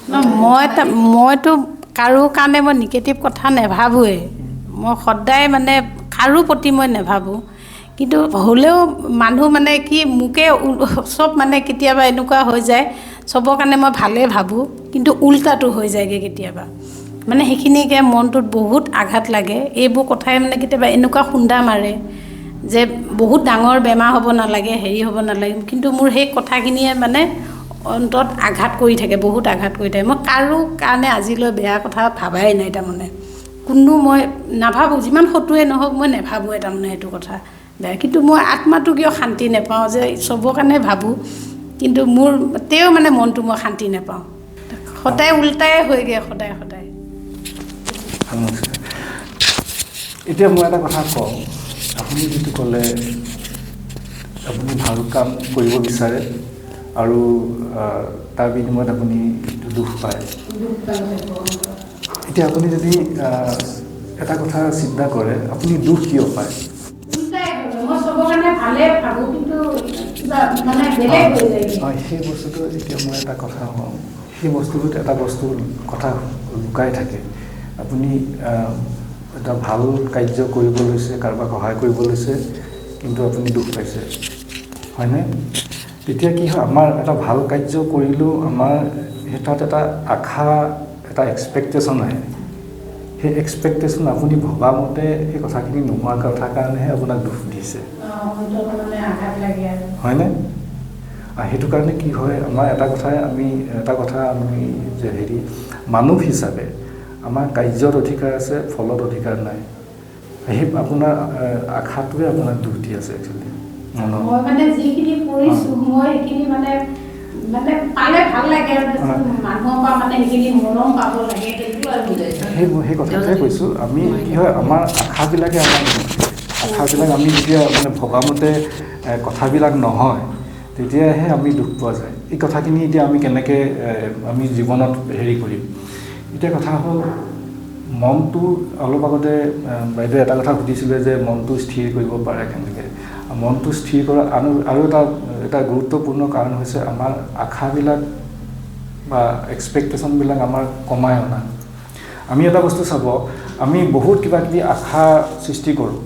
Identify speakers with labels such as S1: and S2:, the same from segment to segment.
S1: মইতো কাৰো কাৰণে মই নিগেটিভ কথা নেভাবোৱেই মই সদায় মানে কাৰো প্ৰতি মই নেভাবোঁ কিন্তু হ'লেও মানুহ মানে কি মোকে চব মানে কেতিয়াবা এনেকুৱা হৈ যায় চবৰ কাৰণে মই ভালেই ভাবোঁ কিন্তু উল্টাটো হৈ যায়গৈ কেতিয়াবা মানে সেইখিনিকে মনটোত বহুত আঘাত লাগে এইবোৰ কথাই মানে কেতিয়াবা এনেকুৱা খুন্দা মাৰে যে বহুত ডাঙৰ বেমাৰ হ'ব নালাগে হেৰি হ'ব নালাগে কিন্তু মোৰ সেই কথাখিনিয়ে মানে অন্তত আঘাত কৰি থাকে বহুত আঘাত কৰি থাকে মই কাৰো কাৰণে আজিলৈ বেয়া কথা ভাবাই নাই তাৰমানে কোনো মই নাভাবোঁ যিমান শত্ৰুৱে নহওক মই নেভাবোঁৱে তাৰমানে সেইটো কথা বেয়া কিন্তু মই আত্মাটো কিয় শান্তি নেপাওঁ যে চবৰ কাৰণে ভাবোঁ কিন্তু মোৰ তেও মানে মনটো মই শান্তি নেপাওঁ সদায় উল্টাই হয়গৈ সদায়
S2: এতিয়া মই এটা কথা কওঁ আপুনি যিটো ক'লে আপুনি ভাল কাম কৰিব বিচাৰে আৰু তাৰ বিনিময়ত আপুনি দুখ পায় এতিয়া আপুনি যদি এটা কথা চিন্তা কৰে আপুনি দুখ কিয় পায় সেই বস্তুটো এতিয়া মই এটা কথা কওঁ সেই বস্তুটোত এটা বস্তু কথা লুকাই থাকে আপুনি এটা ভাল কাৰ্য কৰিব লৈছে কাৰোবাক সহায় কৰিব লৈছে কিন্তু আপুনি দুখ পাইছে হয়নে তেতিয়া কি হয় আমাৰ এটা ভাল কাৰ্য কৰিলেও আমাৰ তাত এটা আশা এটা এক্সপেক্টেশ্যন আহে সেই এক্সপেক্টেশ্যন আপুনি ভবা মতে সেই কথাখিনি নোহোৱা কথাৰ কাৰণেহে আপোনাক দুখ দিছে হয়নে সেইটো কাৰণে কি হয় আমাৰ এটা কথা আমি যে হেৰি মানুহ হিচাপে আমাৰ কাৰ্যত অধিকাৰ আছে ফলত অধিকাৰ নাই সেই আপোনাৰ আশাটোৱে আপোনাক দুখ দি আছে একচুৱেলি
S1: মই মানে যিখিনি কৰিছোঁ মই সেইখিনি মানে পালে ভাল লাগে মানুহৰ পৰা মানে সেইখিনি মৰম পাব লাগে
S2: সেই কথাটোৱে কৈছোঁ আমি কি হয় আমাৰ আশাবিলাকে আমি যেতিয়া মানে ভবামতে কথাবিলাক নহয় তেতিয়াহে আমি দুখ পোৱা যায় এই কথাখিনি এতিয়া আমি কেনেকৈ আমি জীৱনত হেৰি কৰিম এতিয়া কথা হ'ল মনটো অলপ আগতে বাইদেৱে এটা কথা সুধিছিলে যে মনটো স্থিৰ কৰিব পাৰে কেনেকৈ মনটো স্থিৰ কৰা আৰু এটা গুৰুত্বপূৰ্ণ কাৰণ হৈছে আমাৰ আশাবিলাক বা এক্সপেক্টেশ্যনবিলাক আমাৰ কমাই অনা আমি এটা বস্তু চাব আমি বহুত কিবাকিবি আশা সৃষ্টি কৰোঁ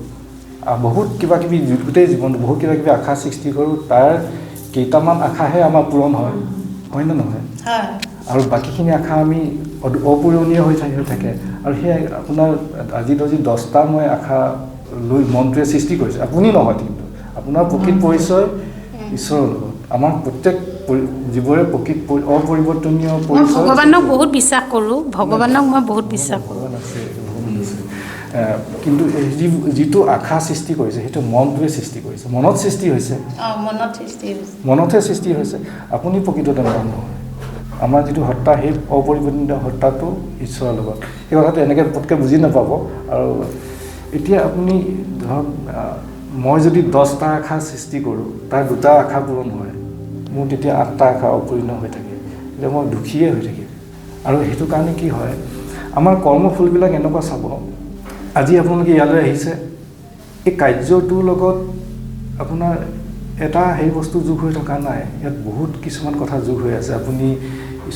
S2: বহুত কিবাকিবি গোটেই জীৱনটো বহুত কিবাকিবি আশা সৃষ্টি কৰোঁ তাৰ কেইটামান আশাহে আমাৰ পূৰণ হয় নে নহয় আৰু বাকীখিনি আশা আমি অপূৰণীয় হৈ থাকে আৰু সেই আপোনাৰ আজি 10টা মই আশা লৈ মনটোৱে সৃষ্টি কৰিছে আপুনি নহয় কিন্তু আপোনাৰ প্ৰকৃত পৰিচয় ঈশ্বৰৰ লগত আমাৰ প্ৰত্যেক জীৱৰে প্ৰকৃত অপৰিৱৰ্তনীয় পৰিচয়
S1: ভগৱানক বহুত বিশ্বাস কৰোঁ ভগৱানক মই বহুত বিশ্বাস কৰোঁ
S2: কিন্তু যিটো আশা সৃষ্টি কৰিছে সেইটো মনটোৱে সৃষ্টি কৰিছে মনতহে সৃষ্টি হৈছে আপুনি প্ৰকৃততে মন নহয় আমাৰ যিটো সত্তা সেই অপৰিৱৰ্তনীয় সত্তাটো ঈশ্বৰৰ লগত সেই কথাটো এনেকৈ পটকৈ বুজি নাপাব আৰু এতিয়া আপুনি ধৰক মই যদি 10টা আশা সৃষ্টি কৰোঁ তাৰ 2টা আশা পূৰণ হয় মোৰ তেতিয়া 8টা আশা অপূৰ্ণ হৈ থাকে তেতিয়া মই দুখীয়ে হৈ থাকিম আৰু সেইটো কাৰণে কি হয় আমাৰ কৰ্মফলবিলাক এনেকুৱা চাব আজি আপোনালোকে ইয়ালৈ আহিছে এই কাৰ্যটোৰ লগত আপোনাৰ এটা সেই বস্তু যোগ হৈ থকা নাই ইয়াত বহুত কিছুমান কথা যোগ হৈ আছে আপুনি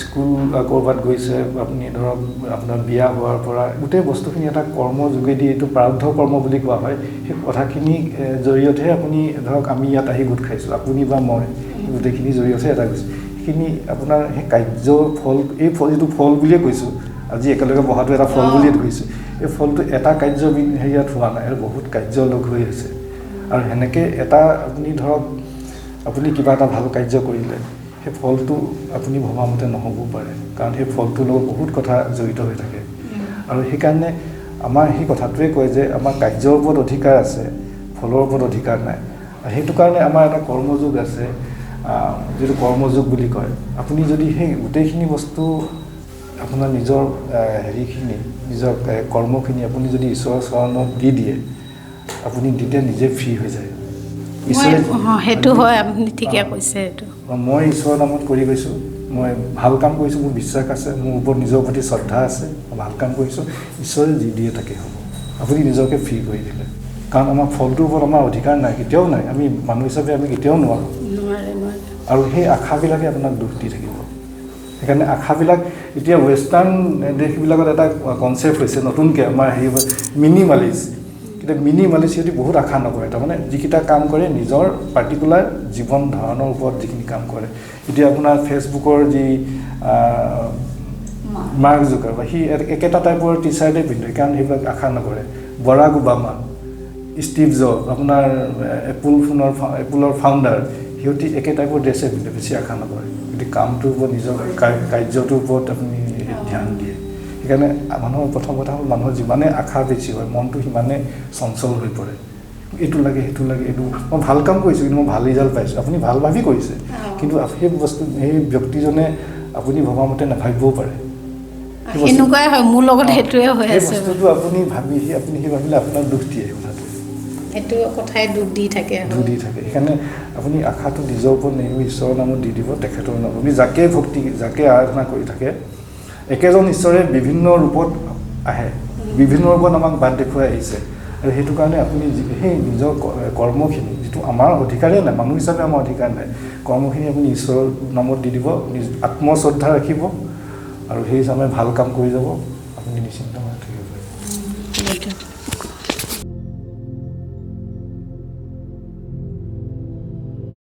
S2: স্কুল বা ক'ৰবাত গৈছে আপুনি ধৰক আপোনাৰ বিয়া হোৱাৰ পৰা গোটেই বস্তুখিনি এটা কৰ্মৰ যোগেদি এইটো প্ৰাৰব্ধ কৰ্ম বুলি কোৱা হয় সেই কথাখিনি জৰিয়তেহে আপুনি ধৰক আমি ইয়াত আহি গোট খাইছোঁ আপুনি বা মই গোটেইখিনি জৰিয়তে এটা গৈছোঁ সেইখিনি আপোনাৰ সেই কাৰ্যৰ ফল এই যিটো ফল বুলিয়ে কৈছোঁ আজি একেলগে বহাটো এটা ফল বুলিয়ে ধৰিছোঁ এই ফলটো এটা কাৰ্য হেৰিয়াত হোৱা নাই আৰু বহুত কাৰ্য লগ হৈ আছে আৰু সেনেকৈ এটা আপুনি ধৰক আপুনি কিবা এটা ভাল কাৰ্য কৰিলে সেই ফলটো আপুনি ভবামতে নহ'বও পাৰে কাৰণ সেই ফলটোৰ লগত বহুত কথা জড়িত হৈ থাকে আৰু সেইকাৰণে আমাৰ সেই কথাটোৱে কয় যে আমাৰ কাৰ্যৰ ওপৰত অধিকাৰ আছে ফলৰ ওপৰত অধিকাৰ নাই সেইটো কাৰণে আমাৰ এটা কৰ্মযোগ আছে যিটো কৰ্মযোগ বুলি কয় আপুনি যদি সেই গোটেইখিনি বস্তু আপোনাৰ নিজৰ হেৰিখিনি নিজৰ কৰ্মখিনি আপুনি যদি ঈশ্বৰৰ চৰণত দি দিয়ে আপুনি তেতিয়া নিজে ফ্ৰী হৈ যায়
S1: সেইটো হয় আপুনি ঠিকে কৈছে এইটো
S2: মই ঈশ্বৰৰ নামত কৰি গৈছোঁ মই ভাল কাম কৰিছোঁ মোৰ বিশ্বাস আছে মোৰ ওপৰত নিজৰ প্ৰতি শ্ৰদ্ধা আছে ভাল কাম কৰিছোঁ ঈশ্বৰে যি দিয়ে তাকে হ'ব আপুনি নিজকে ফ্ৰী কৰি দিলে কাৰণ আমাৰ ফলটোৰ ওপৰত আমাৰ অধিকাৰ নাই কেতিয়াও নাই আমি মানুহ হিচাপে আমি কেতিয়াও নোৱাৰোঁ আৰু সেই আশাবিলাকে আপোনাক দুখ দি থাকিব সেইকাৰণে আশাবিলাক এতিয়া ৱেষ্টাৰ্ণ দেশবিলাকত এটা কনচেপ্ট হৈছে নতুনকৈ আমাৰ হেৰি মিনিমালিষ্ট কিন্তু মিনিমালিষ্ট সিহঁতি বহুত আশা নকৰে তাৰমানে যিকেইটা কাম কৰে নিজৰ পাৰ্টিকুলাৰ জীৱন ধাৰণৰ ওপৰত যিখিনি কাম কৰে এতিয়া আপোনাৰ ফেচবুকৰ যি মাৰ্ক জুকাৰবাৰ্গ সি একেটা টাইপৰ টি চাৰ্টে পিন্ধে কাৰণ সেইবিলাক আশা নকৰে বৰাক ওবামা ষ্টিভ জব আপোনাৰ এপলৰ ফাউণ্ডাৰ সিহঁতি একে টাইপৰ ড্ৰেছে পিন্ধে বেছি আশা নকৰে গতিকে কামটোৰ ওপৰত নিজৰ কাৰ্যটোৰ ওপৰত আপুনি ধ্যান দিয়ে সেইকাৰণে মানুহৰ প্ৰথম কথা হ'ল মানুহৰ যিমানে আশা বেছি হয় মনটো সিমানে চঞ্চল হৈ পৰে এইটো লাগে সেইটো লাগে এইটো মই ভাল কাম কৰিছোঁ কিন্তু মই ভাল ৰিজাল্ট পাইছোঁ আপুনি ভাল ভাবি কৰিছে কিন্তু সেই বস্তু সেই ব্যক্তিজনে আপুনি ভবামতে নাভাবিবও পাৰে
S1: এনেকুৱাই হয় মোৰ লগত সেইটোৱে হৈ আছে
S2: বস্তুটো আপুনি সেই ভাবিলে আপোনাৰ দুখ দিয়ে কথাটো
S1: এইটো কথাই দুখ দি থাকে
S2: সেইকাৰণে আপুনি আশাটো নিজৰ ওপৰত নেৰিব ঈশ্বৰৰ নামত দি দিব তেখেতৰ নাম আপুনি যাকে আৰাধনা কৰি থাকে একেজন ঈশ্বৰে বিভিন্ন ৰূপত আহে বিভিন্ন ৰূপত আমাক বাট দেখুৱাই আহিছে আৰু সেইটো কাৰণে আপুনি সেই নিজৰ কৰ্মখিনি যিটো আমাৰ অধিকাৰেই নাই মানুহ হিচাপে আমাৰ অধিকাৰ নাই কৰ্মখিনি আপুনি ঈশ্বৰৰ নামত দি দিব আত্মশ্ৰদ্ধা ৰাখিব আৰু সেই হিচাপে ভাল কাম কৰি যাব আপুনি নিশ্চিন্ত হৈ থাকিব পাৰে